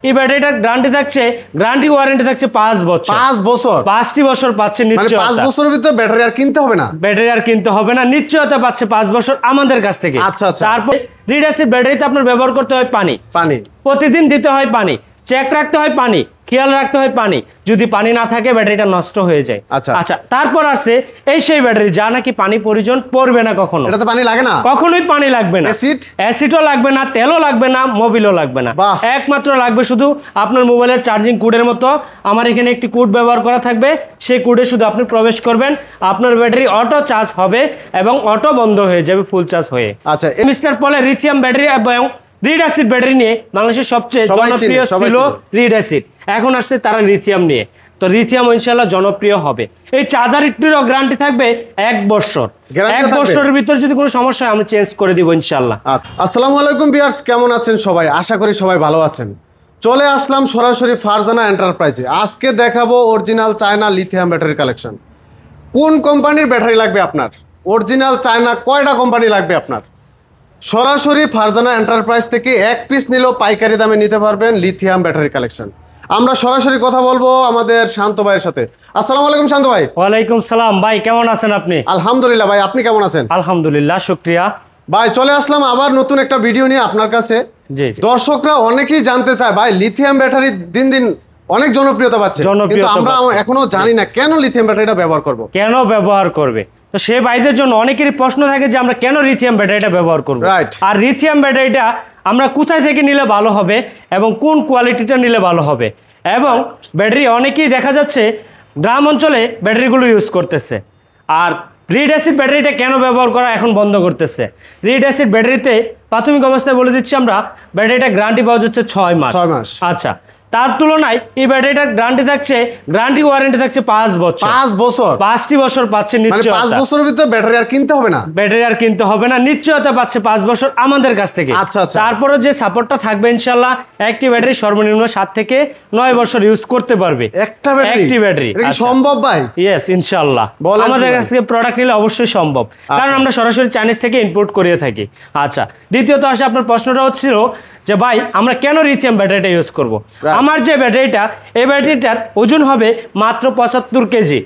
এই ব্যাটারিটার গ্যারান্টি থাকছে, guarantee warranty থাকছে 5 বছর। 5 বছর, 5টি বছর পাচ্ছে নিশ্চয়তা। 5 বছরের ভিতরে ব্যাটারি আর কিনতে হবে না, ব্যাটারি আর কিনতে হবে না, নিশ্চয়তা পাচ্ছে 5 বছর আমাদের কাছ থেকে। আচ্ছা আচ্ছা। তারপর লিড অ্যাসিড ব্যাটারিতে আপনার ব্যবহার করতে হয় পানি, প্রতিদিন দিতে হয় পানি, চেক রাখতে হয় পানি, খেয়াল রাখতে হয় পানি, যদি পানি না থাকে ব্যাটারিটা নষ্ট হয়ে যায়। আচ্ছা, তারপর আছে এই সেই ব্যাটারি যা নাকি পানি প্রয়োজন পড়বে না কখনো। এটাতে পানি লাগে না, কখনোই পানি লাগবে না, অ্যাসিডও লাগবে না, তেলও লাগবে না, মোবিলও লাগবে না, একমাত্র লাগবে শুধু আপনার মোবাইলের চার্জিং কোডের মতো আমার এখানে একটি কোড ব্যবহার করা থাকবে, সেই কোডে শুধু আপনি প্রবেশ করবেন, আপনার ব্যাটারি অটো চার্জ হবে এবং অটো বন্ধ হয়ে যাবে ফুল চার্জ হয়ে। আচ্ছা, মিস্টার পলের লিথিয়াম ব্যাটারি এবং লিড অ্যাসিড ব্যাটারি নিয়ে বাংলাদেশের সবচেয়ে জনপ্রিয় ছিল লিড অ্যাসিড, এখন আসছে তারা লিথিয়াম নিয়ে। তো লিথিয়াম ইনশাআল্লাহ জনপ্রিয় হবে। এই চার্জারটিরও গ্যারান্টি থাকবে 1 বছর। 1 বছরের ভিতর যদি কোনো সমস্যা হয় আমরা চেঞ্জ করে দিব ইনশাআল্লাহ। আসসালামু আলাইকুম ভিউয়ার্স, কেমন আছেন সবাই? আশা করি সবাই ভালো আছেন। চলে আসলাম সরাসরি ফারজানা এন্টারপ্রাইজে। আজকে দেখাবো original China lithium battery collection. কোন কোম্পানির ব্যাটারি লাগবে আপনার? অরিজিনাল চায়না কয়টা কোম্পানি লাগবে আপনার? সরাসরি ফারজানা এন্টারপ্রাইজ থেকে 1 পিস নিলেও পাইকারি দামে নিতে পারবেন লিথিয়াম ব্যাটারি কালেকশন। আমরা সরাসরি কথা বলবো আমাদের শান্ত ভাইয়ের সাথে। আসসালামু আলাইকুম শান্ত ভাই। ওয়ালাইকুম সালাম ভাই, কেমন আছেন আপনি? আলহামদুলিল্লাহ ভাই, আপনি কেমন আছেন? আলহামদুলিল্লাহ, শুকরিয়া ভাই। চলে আসলাম আবার নতুন একটা ভিডিও নিয়ে আপনার কাছে। দর্শকরা অনেকেই জানতে চায় ভাই লিথিয়াম ব্যাটারি দিন দিন অনেক জনপ্রিয়তা পাচ্ছে, কিন্তু আমরা এখনো জানি না কেন লিথিয়াম ব্যাটারিটা ব্যবহার করব, কেন ব্যবহার করবে। তো সে ভাইদের জন্য অনেকেরই প্রশ্ন থাকে যে আমরা কেন লিথিয়াম ব্যাটারিটা ব্যবহার করব, আর লিথিয়াম ব্যাটারিটা আমরা কোথায় থেকে নিলে ভালো হবে এবং কোন কোয়ালিটিটা নিলে ভালো হবে। এবং ব্যাটারি অনেকেই দেখা যাচ্ছে গ্রাম অঞ্চলে ব্যাটারিগুলো ইউজ করতেছে, আর লিড অ্যাসিড ব্যাটারিটা কেন ব্যবহার করা এখন বন্ধ করতেছে। লিড অ্যাসিড ব্যাটারিতে প্রাথমিক অবস্থায় বলে দিচ্ছি আমরা, ব্যাটারিটা গ্যারান্টি পাওয়া যাচ্ছে 6 মাস। আচ্ছা, তার তুলনায় এই ব্যাটারিটার গ্যারান্টি থাকছে, গ্যারান্টি ওয়ারেন্টি থাকছে 5 বছর। 5 বছর, 5টি বছর পাচ্ছে নিশ্চয়তা। 5 বছরের ভিতরে ব্যাটারি আর কিনতে হবে না, ব্যাটারি আর কিনতে হবে না, নিশ্চয়তা পাচ্ছে 5 বছর আমাদের কাছ থেকে। আচ্ছা আচ্ছা। তারপরে যে সাপোর্টটা থাকবে ইনশাআল্লাহ, একটি ব্যাটারি সর্বনিম্ন 7 থেকে 9 বছর ইউজ করতে পারবে। একটি ব্যাটারি এটা কি সম্ভব ভাই? ইয়েস ইনশাআল্লাহ, আমাদের কাছ থেকে প্রোডাক্ট নিলে অবশ্যই সম্ভব, কারণ আমরা সরাসরি চাইনিজ থেকে ইম্পোর্ট করিয়ে থাকি। আচ্ছা, দ্বিতীয়ত আসে আপনার প্রশ্নটা হচ্ছিল যে ভাই আমরা কেন লিথিয়াম ব্যাটারিটা ইউজ করব। আমার যে ব্যাটারিটা, এই ব্যাটারিটার ওজন হবে মাত্র 75 কেজি।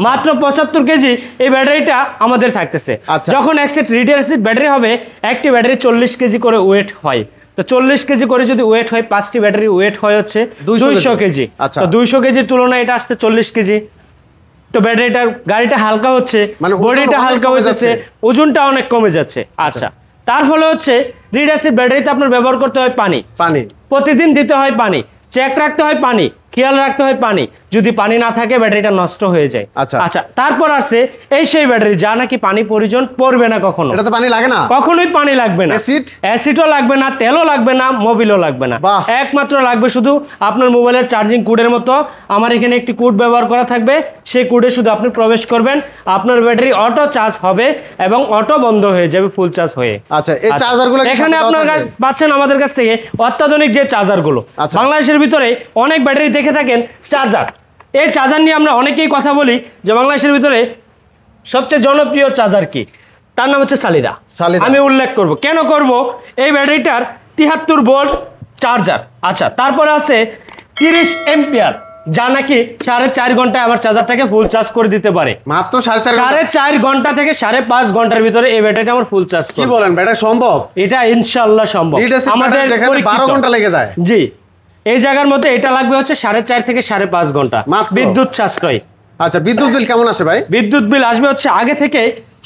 মাত্র 75 কেজি এই ব্যাটারিটা আমাদের থাকতেছে। যখন এক সেট লিড অ্যাসিড ব্যাটারি হবে, একটি ব্যাটারি 40 কেজি করে ওয়েট হয়। তো 40 কেজি করে যদি ওয়েট হয়, 5টি ব্যাটারি ওয়েট হয় হচ্ছে 200 কেজি। তো 200 কেজির তুলনায় এটা আসছে 40 কেজি। তো ব্যাটারিটার গাড়িটা হালকা হচ্ছে, বডিটা হালকা হয়ে যাচ্ছে, ওজনটা অনেক কমে যাচ্ছে। আচ্ছা, তার ফলে হচ্ছে লিড অ্যাসিড ব্যাটারিতে আপনার ব্যবহার করতে হয় পানি, প্রতিদিন দিতে হয় পানি, চেক রাখতে হয় পানি, খেয়াল রাখতে হয় পানি, যদি পানি না থাকে ব্যাটারিটা নষ্ট হয়ে যায়। আচ্ছা, তারপর আছে এই সেই ব্যাটারি যা নাকি পানি প্রয়োজন পড়বে না কখনো। এটাতে পানি লাগে না, কখনোই পানি লাগবে না, অ্যাসিডও লাগবে না, তেলও লাগবে না, মোবিলও লাগবে না, একমাত্র লাগবে শুধু আপনার মোবাইলের চার্জিং কোডের মতো আমার এখানে একটি কোড ব্যবহার করা থাকবে, সেই কোডে শুধু আপনি প্রবেশ করবেন, আপনার ব্যাটারি অটো চার্জ হবে এবং অটো বন্ধ হয়ে যাবে ফুল চার্জ হয়ে। আচ্ছা, এই চার্জারগুলো এখানে আপনার কাছে পাচ্ছেন আমাদের কাছ থেকে অত্যাধুনিক যে চার্জারগুলো। বাংলাদেশের ভিতরে অনেক ব্যাটারি দেখে থাকেন চার্জার, এই চার্জার নিয়ে আমরা অনেকেই কথা বলি যে বাংলাদেশের ভিতরে সবচেয়ে জনপ্রিয় চার্জার কি, তার নাম হচ্ছে সালিদা। আমি উল্লেখ করব, কেন করব, এই ব্যাটারিটার 73 ভোল্ট চার্জার। আচ্ছা, তারপরে আছে 30 এম্পিয়ার, যা নাকি 4.5 ঘন্টায় আমার চার্জারটাকে ফুল চার্জ করে দিতে পারে। মাত্র 4.5 ঘন্টা থেকে 5.5 ঘন্টার ভিতরে এই ব্যাটারিটা আমার ফুল চার্জ। কি বলেন, ব্যাটারি সম্ভব? এটা ইনশাআল্লাহ সম্ভব। আমাদের 12 ঘন্টা লেগে যায়। জি, এই জায়গার মধ্যে এটা লাগবে হচ্ছে 4.5 থেকে 5.5 ঘন্টা বিদ্যুৎ সাশ্রয়। আচ্ছা, বিদ্যুৎ বিল কেমন আসে ভাই? বিদ্যুৎ বিল আসবে হচ্ছে আগে থেকে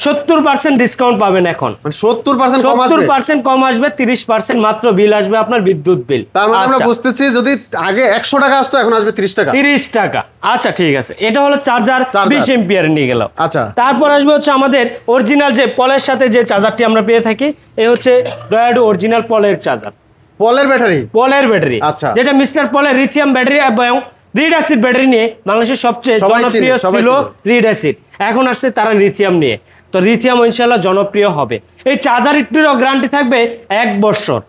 70% ডিসকাউন্ট পাবেন এখন, 70% কম আসবে, 30% মাত্র বিল আসবে আপনার বিদ্যুৎ বিল। তার মানে আমরা বুঝতেছি যদি আগে 100 টাকা আসতো এখন আসবে 30 টাকা। 30 টাকা। আচ্ছা, ঠিক আছে, এটা হলো চার্জার 20 এম্পিয়ার নিয়ে গেল। আচ্ছা, তারপর আসবে হচ্ছে আমাদের অরিজিনাল যে পলের সাথে যে চার্জারটি আমরা পেয়ে থাকি, এই হচ্ছে ডয়াডো অরিজিনাল পলের চার্জার, পলের ব্যাটারি। আচ্ছা, যেটা মিস্টার পলের লিথিয়াম ব্যাটারি এবং লিড অ্যাসিড ব্যাটারি নিয়ে বাংলাদেশের সবচেয়ে জনপ্রিয় ছিল লিড অ্যাসিড, এখন আসছে তারা লিথিয়াম নিয়ে। তো লিথিয়াম ইনশাআল্লাহ জনপ্রিয় হবে। এই চার্জারটিরও গ্যারান্টি থাকবে 1 বছর।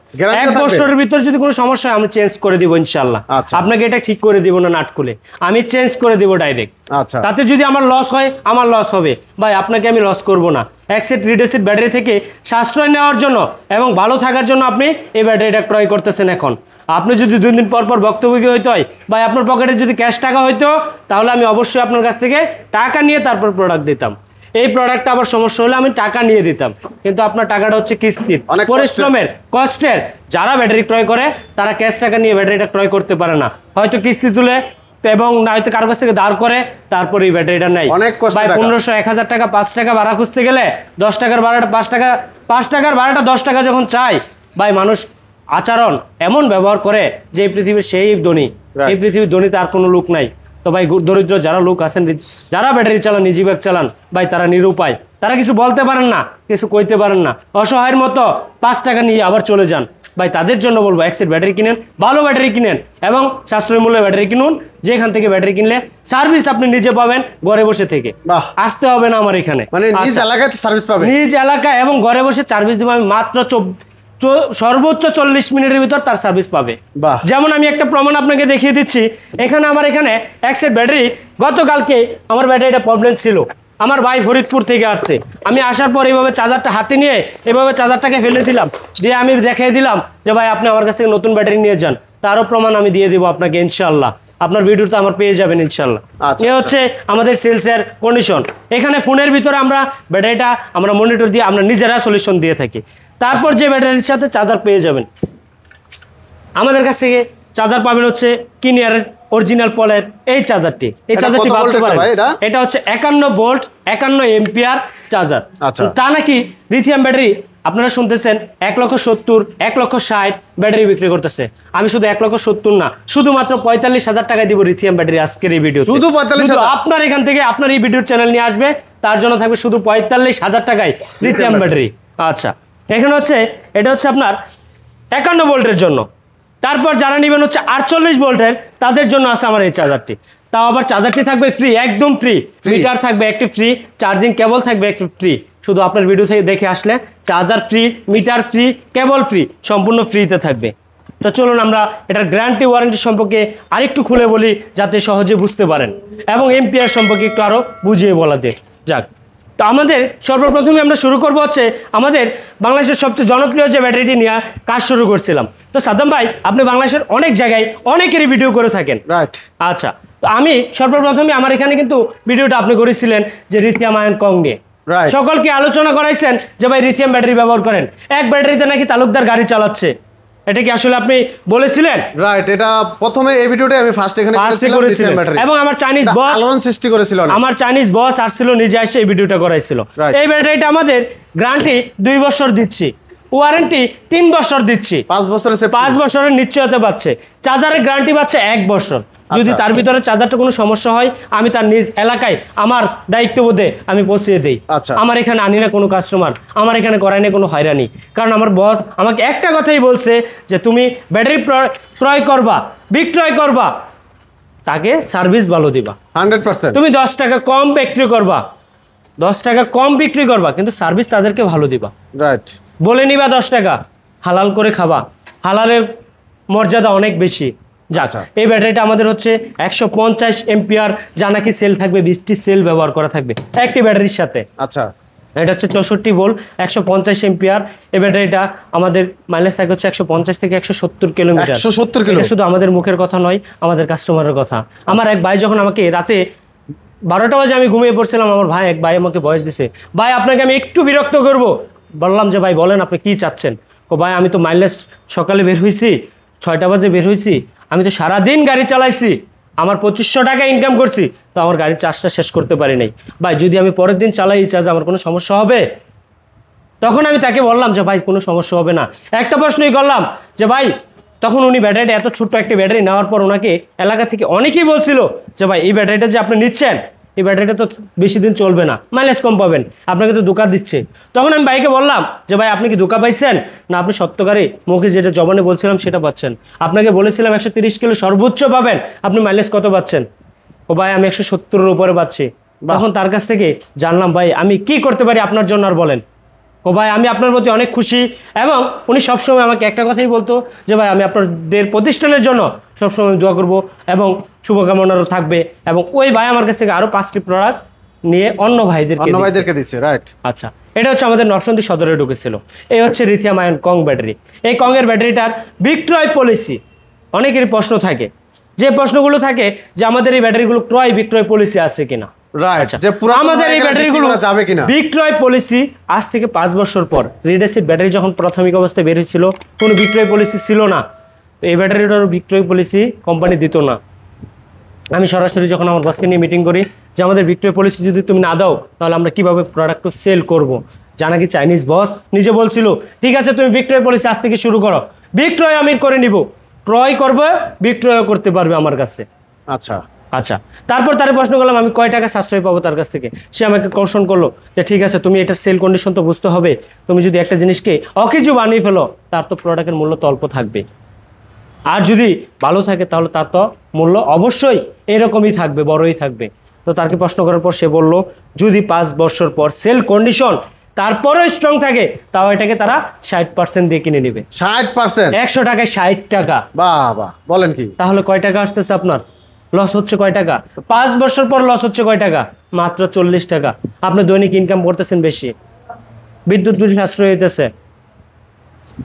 1 বছরের ভিতর যদি কোনো সমস্যা হয় আমি চেঞ্জ করে দিব ইনশাআল্লাহ। আপনাকে এটা ঠিক করে দিব না নাট খুলে, আমি চেঞ্জ করে দিব ডাইরেক্ট। আচ্ছা, তাতে যদি আমার লস হয় আমার লস হবে ভাই, আপনাকে আমি লস করব না। এক্সেট লিড অ্যাসিড ব্যাটারি থেকে সাশ্রয় নেওয়ার জন্য এবং ভালো থাকার জন্য আপনি এই ব্যাটারিটা ক্রয় করতেছেন। এখন আপনি যদি 2 দিন পর পর ভুক্তভোগী হইতে হয় ভাই, আপনার পকেটে যদি ক্যাশ টাকা হইতো তাহলে আমি অবশ্যই আপনার কাছ থেকে টাকা নিয়ে তারপর প্রোডাক্ট দিতাম। এই প্রোডাক্টটা আবার সমস্যা হলে আমি টাকা নিয়ে দিতাম, কিন্তু আপনার টাকাটা হচ্ছে কিস্তির, পরিশ্রমের, কষ্টের। যারা ব্যাটারি ক্রয় করে তারা ক্যাশ টাকা নিয়ে ব্যাটারিটা ক্রয় করতে পারে না, হয়তো কিস্তি তুলে এবং নয়তো কারো কাছ থেকে দাঁড় করে তারপরে এই ব্যাটারিটা নেয়। ভাই 1500 1000 টাকা 5 টাকা ভাড়া খুঁজতে গেলে 10 টাকার ভাড়াটা 5 টাকার ভাড়াটা 10 টাকা যখন চাই ভাই, মানুষ আচরণ এমন ব্যবহার করে যে এই পৃথিবীর সেই ধনী, এই পৃথিবীর ধনীতে আর কোনো লোক নাই। তো ভাই দরিদ্র যারা লোক আছেন, যারা ব্যাটারি চালান, নিজি ব্যাগ চালান ভাই, তারা নিরুপায়, তারা কিছু বলতে পারেন না, কিছু কইতে পারেন না, অসহায়ের মতো 5 টাকা নিয়ে আবার চলে যান। ভাই তাদের জন্য বলবো এক্সেট ব্যাটারি কিনেন, ভালো ব্যাটারি কিনেন এবং সাশ্রয় মূল্যে ব্যাটারি কিনুন। যেখান থেকে ব্যাটারি কিনলে সার্ভিস আপনি নিজে পাবেন ঘরে বসে থেকে, আসতে হবে না আমার এখানে, মানে নিজ এলাকায় সার্ভিস পাবেন, নিজ এলাকায় এবং ঘরে বসে সার্ভিস দেবো আমি মাত্র সর্বোচ্চ 40 মিনিটের ভিতর তার সার্ভিস পাবে। যেমন আমি একটা প্রমাণ আপনাকে দেখিয়ে দিচ্ছি। আমার এখানে এক্সেট ব্যাটারি, গতকালকে আমার ব্যাটারিটা প্রবলেম ছিল, আমার ভাই ফরিদপুর থেকে আসছে, আমি আসার পর এইভাবে চার্জারটা হাতে নিয়ে এভাবে চার্জারটাকে ফেলে দিলাম, দিয়ে আমি দেখিয়ে দিলাম যে ভাই আপনি আমার কাছ থেকে নতুন ব্যাটারি নিয়ে যান। তারও প্রমাণ আমি দিয়ে দিব আপনাকে ইনশাআল্লাহ, আপনার ভিডিওতে আমার পেয়ে যাবেন ইনশাআল্লাহ। এ হচ্ছে আমাদের সেলসের কন্ডিশন। এখানে ফোনের ভিতরে আমরা ব্যাটারিটা আমরা মনিটর দিয়ে আমরা নিজেরা সলিউশন দিয়ে থাকি। তারপর যে ব্যাটারির সাথে চার্জার পেয়ে যাবেন আমাদের কাছ থেকে, চার্জার পাবেন হচ্ছে কিনিয়ারের অরিজিনাল পলের এই চার্জারটি। এই চার্জারটি ভাবতে পারেন এটা হচ্ছে 51 ভোল্ট 51 এম্পিয়ার চার্জার। তা নাকি লিথিয়াম ব্যাটারি আপনারা শুনতেছেন 1,70,000 1,60,000 ব্যাটারি বিক্রি করতেছে। আমি শুধু 1,70,000 না, শুধুমাত্র 45,000 টাকায় দিব লিথিয়াম ব্যাটারি আজকের এই ভিডিও। শুধু 45,000 আপনার এখান থেকে আপনার এই ভিডিওর চ্যানেল নিয়ে আসবে, তার জন্য থাকবে শুধু 45,000 টাকায় লিথিয়াম ব্যাটারি। আচ্ছা, এখানে হচ্ছে এটা হচ্ছে আপনার 51 ভোল্টের জন্য। তারপর যারা নেবেন হচ্ছে 48 ভোল্টের তাদের জন্য আছে আমার এই চার্জারটি। তাও আবার চার্জারটি থাকবে ফ্রি, একদম ফ্রি। মিটার থাকবে একটি ফ্রি, চার্জিং কেবল থাকবে একটি ফ্রি। শুধু আপনার ভিডিও থেকে দেখে আসলে চার্জার ফ্রি, মিটার ফ্রি, কেবল ফ্রি, সম্পূর্ণ ফ্রিতে থাকবে। তো চলুন আমরা এটার গ্যারান্টি ওয়ারেন্টি সম্পর্কে আরেকটু খুলে বলি যাতে সহজে বুঝতে পারেন, এবং এম্পিয়ার সম্পর্কে একটু আরও বুঝিয়ে বলাতে যাক। তো আমাদের সর্বপ্রথমে আমরা শুরু করবো হচ্ছে আমাদের বাংলাদেশের সবচেয়ে জনপ্রিয় যে ব্যাটারিটি নিয়ে কাজ শুরু করছিলাম। তো সাদ্দাম ভাই আপনি বাংলাদেশের অনেক জায়গায় অনেকেরই ভিডিও করে থাকেন, রাইট? আচ্ছা, তো আমি সর্বপ্রথমে আমার এখানে কিন্তু ভিডিওটা আপনি করেছিলেন যে লিথিয়াম আয়ন কং নিয়ে, সকলকে আলোচনা করাইছেন যে ভাই লিথিয়াম ব্যাটারি ব্যবহার করেন, এক ব্যাটারিতে নাকি তালুকদার গাড়ি চালাচ্ছে। এটা কি আসলে আপনি বলেছিলেন? রাইট, এটা প্রথমে এই ভিডিওতে আমি ফার্স্ট এখানে করেছিলাম এবং আমার চাইনিজ বস আলোড়ন সৃষ্টি করেছিল, আমার চাইনিজ বস আসছিল নিজে এসে এই ভিডিওটা করাইছিল। এই ব্যাটারিটা আমাদের গ্যারান্টি 2 বছর দিচ্ছি, ওয়ারেন্টি 3 বছর দিচ্ছি, 5 বছরের নিশ্চয়তা পাচ্ছে, চার্জারের গ্যারান্টি পাচ্ছে 1 বছর। যদি তার ভিতরে চার্জারটা কোনো সমস্যা হয় আমি তার নিজ এলাকায় আমার দায়িত্ববোধে আমি পৌঁছিয়ে দেই। আমার এখানে আনি না কোনো কাস্টমার, আমার এখানে করাই না কোনো হয়রানি, কারণ আমার বস আমাকে একটা কথাই বলছে যে তুমি ব্যাটারি ক্রয় করবা, বিক্রয় করবা, তাকে সার্ভিস ভালো দিবা 100%। তুমি 10 টাকা কম বিক্রি করবা, 10 টাকা কম বিক্রি করবা, কিন্তু সার্ভিস তাদেরকে ভালো দিবা, রাইট? বলে নিবা 10 টাকা, হালাল করে খাবা, হালালের মর্যাদা অনেক বেশি। যাক, এই ব্যাটারিটা আমাদের হচ্ছে 150 এম্পিয়ার, যা নাকি সেল থাকবে 20টি সেল ব্যবহার করা থাকবে একটি ব্যাটারির সাথে। আচ্ছা, এটা হচ্ছে 64 ভোল্ট 150 এম্পিয়ার। এই ব্যাটারিটা আমাদের মাইলেজ থাকে হচ্ছে 150 থেকে 170 কিলোমিটার। 170 কিলো শুধু আমাদের মুখের কথা নয়, আমাদের কাস্টমারের কথা। আমার এক ভাই যখন আমাকে রাতে 12টা বাজে আমি ঘুমিয়ে পড়ছিলাম, আমার ভাই এক ভাই আমাকে ভয়েস দিছে, ভাই আপনাকে আমি একটু বিরক্ত করব। বললাম যে ভাই বলেন আপনি কি চাচ্ছেন? ও ভাই আমি তো মাইলেজ সকালে বের হয়েছি, 6টা বাজে বের হয়েছি, আমি তো সারাদিন গাড়ি চালাইছি, আমার 2500 টাকা ইনকাম করছি, তো আমার গাড়ির চার্জটা শেষ করতে পারি নাই। ভাই যদি আমি পরের দিন চালাই চার্জ আমার কোনো সমস্যা হবে? তখন আমি তাকে বললাম যে ভাই কোনো সমস্যা হবে না। একটা প্রশ্নই করলাম যে ভাই, তখন উনি ব্যাটারিটা এত ছোট্ট একটা ব্যাটারি নেওয়ার পর ওনাকে এলাকা থেকে অনেকেই বলছিল যে ভাই এই ব্যাটারিটা যে আপনি নিচ্ছেন, এই ব্যাটারিটা তো বেশি দিন চলবে না, মাইলেজ কম পাবেন, আপনাকে তো ধোঁকা দিচ্ছে। তখন আমি ভাইকে বললাম যে ভাই আপনি কি ধোঁকা পাইছেন না আপনি সত্যকারে মুখে যেটা জবানে বলছিলাম সেটা পাচ্ছেন? আপনাকে বলেছিলাম 130 কিলো সর্বোচ্চ পাবেন, আপনি মাইলেজ কত পাচ্ছেন? ও ভাই আমি 170-এর উপরে পাচ্ছি। তখন তার কাছ থেকে জানলাম ভাই আমি কি করতে পারি আপনার জন্য, আর বলেন। ও ভাই আমি আপনার প্রতি অনেক খুশি, এবং উনি সবসময় আমাকে একটা কথাই বলতো যে ভাই আমি আপনাদের প্রতিষ্ঠানের জন্য সবসময় দোয়া করব এবং শুভকামনারও থাকবে। এবং ওই ভাই আমার কাছ থেকে আরও 5টি প্রোডাক্ট নিয়ে অন্য ভাইদেরকে দিচ্ছে, রাইট। আচ্ছা, এটা হচ্ছে আমাদের নরসিংদী সদরে ঢুকেছিল। এই হচ্ছে লিথিয়াম আয়ন কং ব্যাটারি। এই কংয়ের ব্যাটারিটার বিক্রয় পলিসি অনেকেরই প্রশ্ন থাকে, যে প্রশ্নগুলো থাকে যে আমাদের এই ব্যাটারিগুলো ক্রয় বিক্রয় পলিসি আছে কিনা। রাইট, যে পুরাতন আমাদের এই ব্যাটারিগুলো যাবে কিনা বিক্রয় পলিসি আজ থেকে 5 বছর পর, রিড অ্যাসিড ব্যাটারি যখন প্রাথমিক অবস্থায় বের হয়েছিল কোনো বিক্রয় পলিসি ছিল না। তো এই ব্যাটারিটার বিক্রয় পলিসি কোম্পানি দিত না। আমি সরাসরি যখন আমার বসকে নিয়ে মিটিং করি যে আমাদের বিক্রয় পলিসি যদি তুমি না দাও তাহলে আমরা কিভাবে প্রোডাক্ট সেল করব। জানা কি চাইনিজ বস নিজে বলছিল ঠিক আছে তুমি বিক্রয় পলিসি আজ থেকে শুরু করো, বিক্রয় আমি করে নিব, ক্রয় করবে বিক্রয় করতে পারবে আমার কাছে। আচ্ছা আচ্ছা, তারপর তারে প্রশ্ন করলাম আমি কয় টাকা সাশ্রয় পাবো তার কাছ থেকে। সে আমাকে কৌশল করলো যে ঠিক আছে তুমি এটার সেল কন্ডিশন তো বুঝতে হবে, তুমি যদি একটা জিনিসকে অকিছু বানিয়ে ফেলো তার তো প্রোডাক্টের মূল্য তো অল্প থাকবে, আর যদি ভালো থাকে তাহলে তার তো মূল্য অবশ্যই এরকমই থাকবে, বড়ই থাকবে। তো তাকে প্রশ্ন করার পর সে বলল যদি 5 বছর পর সেল কন্ডিশন তারপরেও স্ট্রং থাকে তাও এটাকে তারা 60% দিয়ে কিনে নেবে। 60%? 100 টাকায় 60 টাকা। বাহ, বলেন কি? তাহলে কয় টাকা আসতেছে আপনার? লস হচ্ছে কয় টাকা? 5 বছর পর লস হচ্ছে কয় টাকা? মাত্র 40 টাকা। আপনি দৈনিক ইনকাম করতেছেন বেশি, বিদ্যুৎ বিল সাশ্রয় হইতেছে।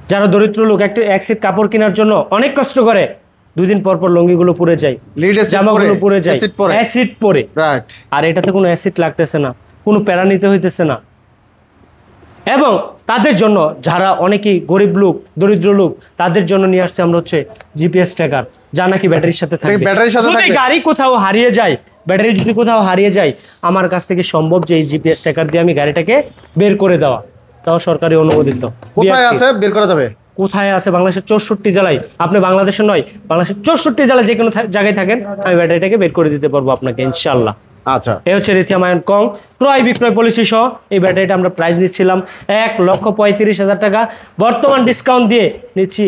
যারা দরিদ্র লোক একটা এক সেট কাপড় কেনার জন্য অনেক কষ্ট করে, 2 দিন পর পর লুঙ্গিগুলো পুড়ে যায়, জামাগুলো পুড়ে যায় অ্যাসিড পরে। রাইট। আর এটাতে কোনো অ্যাসিড লাগতেছে না, কোনো প্যারা নিতে হইতেছে না। এবং তাদের জন্য যারা অনেকেই গরিব লোক, দরিদ্র লোক, তাদের জন্য নিয়ে আসছে আমরা হচ্ছে জিপিএস ট্র্যাকার, যা নাকি ব্যাটারির সাথে থাকবে। যদি গাড়ি কোথাও হারিয়ে যায়, ব্যাটারি যদি কোথাও হারিয়ে যায়, আমার কাছ থেকে সম্ভব যে এই জিপিএস ট্র্যাকার দিয়ে আমি গাড়িটাকে বের করে দেওয়া, তাও সরকারি অনুমোদিত। কোথায় আছে বের করা যাবে? কোথায় আছে? বাংলাদেশের 64 জেলায়। আপনি বাংলাদেশে নয়, বাংলাদেশের 64 জেলায় যে কোনো জায়গায় থাকেন, আমি ব্যাটারিটাকে বের করে দিতে পারবো আপনাকে ইনশাল্লাহ। আচ্ছা, এই হচ্ছে লিথিয়াম আয়ন কং ক্রয় বিক্রয় পলিসি সহ এই ব্যাটারিটা আমরা প্রাইস নিচ্ছিলাম 1,35,000 টাকা। বর্তমান ডিসকাউন্ট দিয়ে নিচ্ছি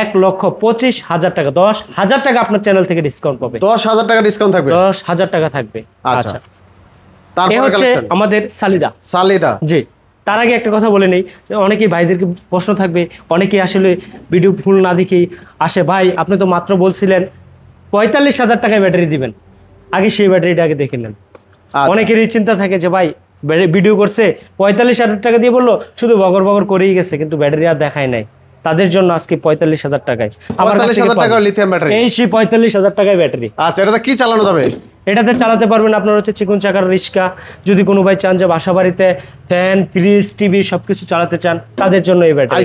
1,25,000 টাকা। 10,000 টাকা আপনার চ্যানেল থেকে ডিসকাউন্ট পাবে। 10,000 টাকা ডিসকাউন্ট থাকবে? 10,000 টাকা থাকবে। আচ্ছা, এই হচ্ছে আমাদের সালিদা। জি, তার আগে একটা কথা বলে নেই, অনেকেই ভাইদেরকে প্রশ্ন থাকবে, অনেকেই আসলে ভিডিও ফুল না দেখেই আসে, ভাই আপনি তো মাত্র বলছিলেন 45,000 টাকায় ব্যাটারি দিবেন, আগে সেই ব্যাটারিটা আগে দেখে নেন। অনেকেরই চিন্তা থাকে যে ভাই ভিডিও করছে 45,000 টাকা দিয়ে বললো, শুধু বগর বগর করেই গেছে, কিন্তু ব্যাটারি আর দেখায় নাই। তাদের জন্য আজকে 45,000 টাকায় আমার কাছে লিথিয়াম ব্যাটারি, এই সেই 45,000 টাকায় ব্যাটারি। আচ্ছা, এটাতে কি চালানো যাবে? এটাতে চালাতে পারবেন আপনার হচ্ছে চিকন চাকার রিক্সা, যদি কোনো ভাই চান যে বাসা বাড়িতে ফ্যান, ফ্রিজ, টিভি সবকিছু চালাতে চান, তাদের জন্য এই ব্যাটারি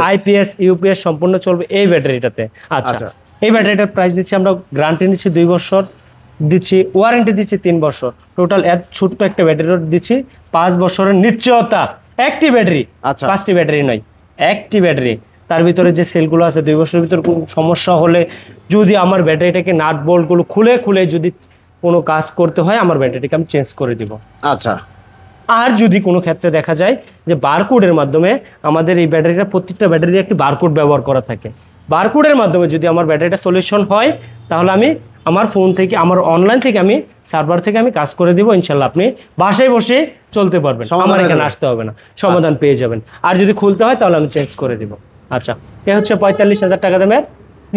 আইপিএস ইউপিএস সম্পূর্ণ চলবে এই ব্যাটারিটাতে। আচ্ছা, এই ব্যাটারিটার প্রাইস দিচ্ছি আমরা, গ্যারান্টি নিচ্ছি 2 বছর দিচ্ছি, ওয়ারেন্টি দিচ্ছি 3 বছর, টোটাল এত ছোট্ট একটা ব্যাটারি দিচ্ছি 5 বছরের নিশ্চয়তা। একটি ব্যাটারি, 5টি ব্যাটারি নয়, একটি ব্যাটারি। তার ভিতরে যে সেলগুলো আছে 2 বছরের ভিতরে কোনো সমস্যা হলে যদি আমার ব্যাটারিটাকে নাট বোল্টগুলো খুলে যদি কোনো কাজ করতে হয়, আমার ব্যাটারিটাকে আমি চেঞ্জ করে দিব। আচ্ছা, আর যদি কোনো ক্ষেত্রে দেখা যায় যে বারকোডের মাধ্যমে আমাদের এই ব্যাটারিটা, প্রত্যেকটা ব্যাটারি একটি বারকোড ব্যবহার করা থাকে, বারকোডের মাধ্যমে যদি আমার ব্যাটারিটা সলিউশন হয়, তাহলে আমি আমার ফোন থেকে, আমার অনলাইন থেকে, আমি সার্ভার থেকে আমি কাজ করে দিব ইনশাল্লাহ। আপনি বাসায় বসে চলতে পারবেন, আমার এখানে আসতে হবে না, সমাধান পেয়ে যাবেন। আর যদি খুলতে হয় তাহলে আমি চেঞ্জ করে দিব। আচ্ছা, এ হচ্ছে 45,000 টাকা দামের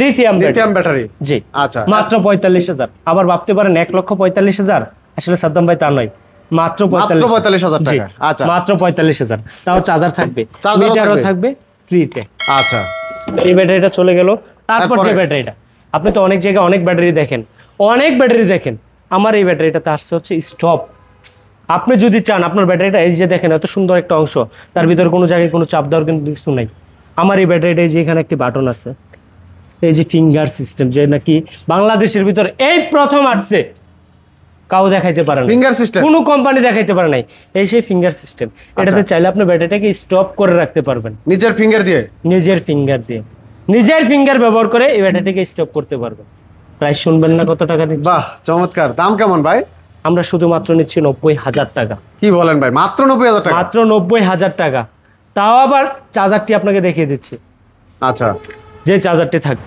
লিথিয়াম ব্যাটারি। জি, আচ্ছা, মাত্র 45,000। আবার ভাবতে পারেন 1,45,000, আসলে সাদ্দাম ভাই তা নয়, মাত্র 45,000 টাকা। আচ্ছা, মাত্র 45,000, তাও চার্জার থাকবে, মিটারও থাকবে ফ্রিতে। আচ্ছা, এই ব্যাটারিটা চলে গেল। তারপর যে ব্যাটারিটা, আপনি তো অনেক জায়গায় অনেক ব্যাটারি দেখেন, আমার এই ব্যাটারিটাতে আসছে হচ্ছে স্টপ। আপনি যদি চান আপনার ব্যাটারিটা, এই যে দেখেন এত সুন্দর একটা অংশ, তার ভিতরে কোনো জায়গায় কোনো চাপ দেওয়ার কিন্তু কিছু নাই। আমার এই ব্যাটারিটা, এই যে এখানে একটি বাটন আছে, এই যে ফিঙ্গার সিস্টেম, যে নাকি বাংলাদেশের ভিতরে এই প্রথম আসছে, কাউ দেখাইতে পারে না, ফিঙ্গার সিস্টেম কোনো কোম্পানি দেখাইতে পারে নাই, এই সেই ফিঙ্গার সিস্টেম। এটাতে চাইলে আপনি ব্যাটারিটাকে স্টপ করে রাখতে পারবেন নিজের ফিঙ্গার ব্যবহার করে এই ব্যাটারিটাকে স্টপ করতে পারবেন। প্রাইস শুনবেন না কত টাকা নিচ্ছে? বাহ, চমৎকার। দাম কেমন ভাই? আমরা শুধুমাত্র নিচ্ছি 90,000 টাকা। কি বলেন ভাই, মাত্র 90,000 টাকা? মাত্র 90,000 টাকা। তাও আবার চার্জারটি আপনাকে দেখিয়ে দিচ্ছি। আচ্ছা, যে চার্জারটি থাকবে,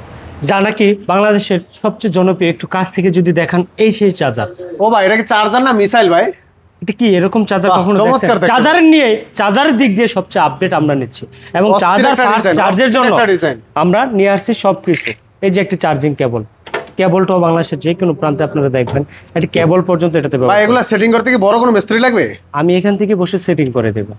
যা নাকি বাংলাদেশের সবচেয়ে জনপ্রিয়, একটু কাছ থেকে যদি দেখান, এই সেই চার্জার। ও ভাই, এটা কি চার্জার না মিসাইল ভাই? এটা কি এরকম চার্জার বাহ, কখনো চমৎকার দেখছেন? দেখতে। চার্জারের দিক দিয়ে সবচেয়ে আপডেট আমরা নিচ্ছি, এবং অস্থির চার্জার একটা design, চার্জের অস্থির জন্য একটা design। আমরা নিয়ে আসছি সবকিছু। এই যে একটি চার্জিং কেবলটাও বাংলাদেশের যে কোনো প্রান্তে আপনারা দেখবেন একটি কেবল পর্যন্ত এটাতে ভাই ব্যবহার এগুলা সেটিং করতে কি বড় কোনো মিস্ত্রি লাগবে? আমি এখান থেকে বসে সেটিং করে দেব।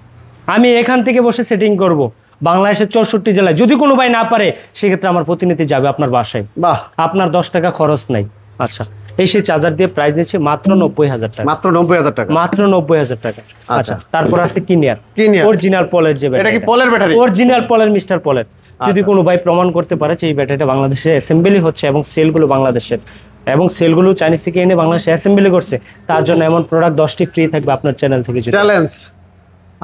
আমি এখান থেকে বসে সেটিং করব বাংলাদেশের 64 জেলায়। যদি কোনো ভাই না পারে, সেক্ষেত্রে আমার প্রতিনিধি যাবে আপনার বাসায়, বাহ, আপনার 10 টাকা খরচ নাই। আচ্ছা, এই সেই চার্জার দিয়ে প্রাইস নিচ্ছে মাত্র 90,000 টাকা, মাত্র 90,000 টাকা। মাত্র 90,000 টাকা। আচ্ছা, তারপর আছে কিনিয়ার Kinear। অরিজিনাল পলের যে এটা কি পলের ব্যাটারি? অরিজিনাল পলের, মিস্টার পলের। যদি কোনো ভাই প্রমাণ করতে পারে যে এই ব্যাটারিটা বাংলাদেশে অ্যাসেম্বলি হচ্ছে এবং সেলগুলো বাংলাদেশের, এবং সেলগুলো চাইনিজ থেকে এনে বাংলাদেশে অ্যাসেম্বলি করছে, তার জন্য এমন প্রোডাক্ট 10টি ফ্রি থাকবে আপনার চ্যানেল থেকে। চ্যালেঞ্জ।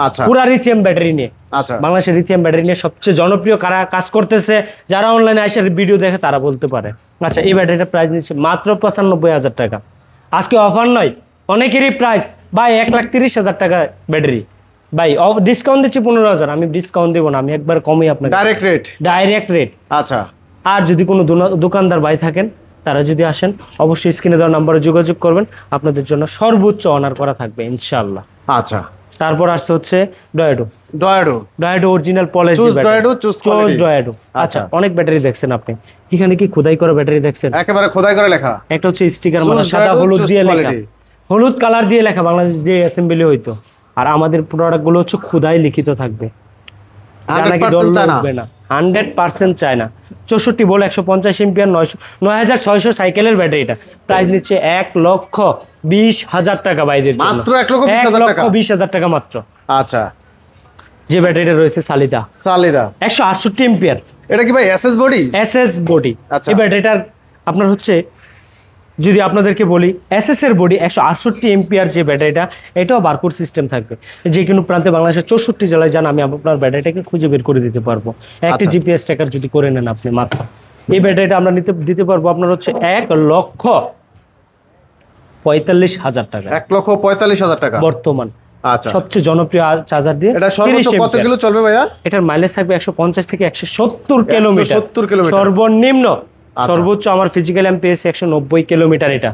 আচ্ছা, পুরা লিথিয়াম ব্যাটারি নিয়ে, আচ্ছা, বাংলাদেশের লিথিয়াম ব্যাটারি নিয়ে সবচেয়ে জনপ্রিয় কারা কাজ করতেছে, যারা অনলাইনে এসে ভিডিও দেখে তারা বলতে পারে। আচ্ছা, এই ব্যাটারিটার প্রাইস নিচ্ছে মাত্র 95,000 টাকা। আজকে অফার নয়, অনেকেরই প্রাইস ভাই 1,30,000 টাকা ব্যাটারি। ভাই ডিসকাউন্ট দিচ্ছি 15,000, আমি ডিসকাউন্ট দেবো না, আমি একবার কমই আপনাকে ডাইরেক্ট রেট। আচ্ছা, আর যদি কোনো দোকানদার ভাই থাকেন, তারা যদি আসেন, অবশ্যই স্ক্রিনে দেওয়া নাম্বারে যোগাযোগ করবেন, আপনাদের জন্য সর্বোচ্চ অনার করা থাকবে ইনশাআল্লাহ। আচ্ছা, তারপর আসছে হচ্ছে ডয়েডো অরিজিনাল পলিশ ডয়েডো। আচ্ছা, অনেক ব্যাটারি দেখছেন আপনি, এখানে কি খোদাই করা ব্যাটারি দেখছেন? একেবারে খোদাই করে লেখা। একটা হচ্ছে স্টিকার মারা সাদা হলুদ দিয়ে লেখা, হলুদ কালার দিয়ে লেখা, বাংলাদেশ যে অ্যাসেম্বলি হইতো। আর আমাদের প্রোডাক্ট গুলো হচ্ছে খোদাই লিখিত থাকবে, 100% চায়না। 64 ভোল্ট 150 এম্পিয়ার 9600 সাইকেলের ব্যাটারিটা প্রাইস নিচ্ছে 1,20,000 টাকা বাইদের জন্য, মাত্র 1,20,000 টাকা মাত্র। আচ্ছা, যে ব্যাটারিটা রয়েছে সালিদা 168 এম্পিয়ার। এটা কি ভাই এসএস বডি? আচ্ছা, এই ব্যাটারিটার আপনার হচ্ছে, যদি আপনাদেরকে বলি, এসএস এর বডি 168 এম্পিয়ার যে ব্যাটারিটা, এটাও বারকোড সিস্টেম থাকবে। যে কোনো প্রান্তে বাংলাদেশের 64 জেলায় যান, আমি আপনার ব্যাটারিটাকে খুঁজে বের করে দিতে পারবো। একটি জিপিএস ট্র্যাকার যদি করে নেন আপনি, মাত্র এই ব্যাটারিটা আমরা দিতে পারবো আপনার হচ্ছে 1,45,000 টাকা। 1,45,000 টাকা বর্তমান আচ্ছা, সবচেয়ে জনপ্রিয় চার্জার দিয়ে। এটা সর্বোচ্চ কত কিলো চলবে ভাইয়া? এটার মাইলেজ থাকবে 150 থেকে 170 কিলোমিটার সর্বনিম্ন। সর্বোচ্চ আমার ফিজিক্যাল আমি পেয়েছি 190 কিলোমিটার। এটা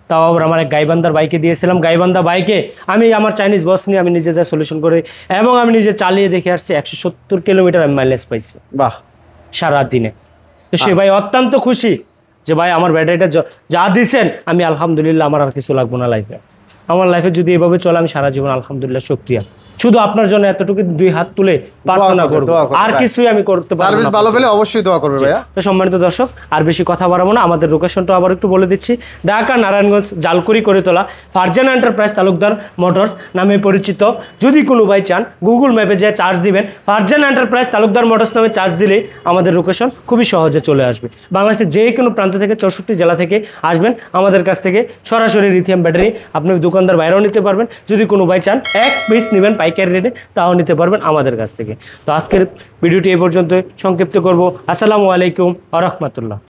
তাও আবার আমার এক গাইবান্ধার বাইকে দিয়েছিলাম। গাইবান্ধা বাইকে আমি আমার চাইনিজ বস নিয়ে আমি নিজে যা সলিউশন করে এবং আমি নিজে চালিয়ে দেখে আসছি, 170 কিলোমিটার আমি মাইলেজ পাইছি বাহ, সারা দিনে। তো সে ভাই অত্যন্ত খুশি যে ভাই আমার ব্যাটারিটা যা দিছেন, আমি আলহামদুলিল্লাহ, আমার আর কিছু লাগবো না লাইফে। আমার লাইফে যদি এভাবে চলে, আমি সারা জীবন আলহামদুলিল্লাহ শুকরিয়া। শুধু আপনার জন্য এতটুকু 2 হাত তুলে প্রার্থনা করব, আর কিছুই আমি করতে পারবো না। সার্ভিস ভালো পেলে অবশ্যই দোয়া করবে ভাইয়া। তো সম্মানিত দর্শক, আর বেশি কথা বাড়াবো না, আমাদের লোকেশনটা আবার একটু বলে দিচ্ছি। ঢাকা নারায়ণগঞ্জ জালকুড়ি করিতলা ফারজানা এন্টারপ্রাইজ তালুকদার মোটরস নামে পরিচিত। যদি কোনো ভাই চান, গুগল ম্যাপে যে চার্জ দিবেন, ফারজানা এন্টারপ্রাইজ তালুকদার মোটরস নামে চার্জ দিলে আমাদের লোকেশন খুবই সহজে চলে আসবে। বাংলাদেশের যে কোনো প্রান্ত থেকে 64 জেলা থেকে আসবেন, আমাদের কাছ থেকে সরাসরি লিথিয়াম ব্যাটারি আপনি দোকানদার বাইরেও নিতে পারবেন। যদি কোনো ভাই চান 1 পিস নেবেন পাইকারি রেটে, তাও নিতে পারবেন আমাদের কাছ থেকে। তো আজকের ভিডিওটি এই পর্যন্ত সংক্ষিপ্ত করব। আসসালামু আলাইকুম ওয়া রাহমাতুল্লাহ।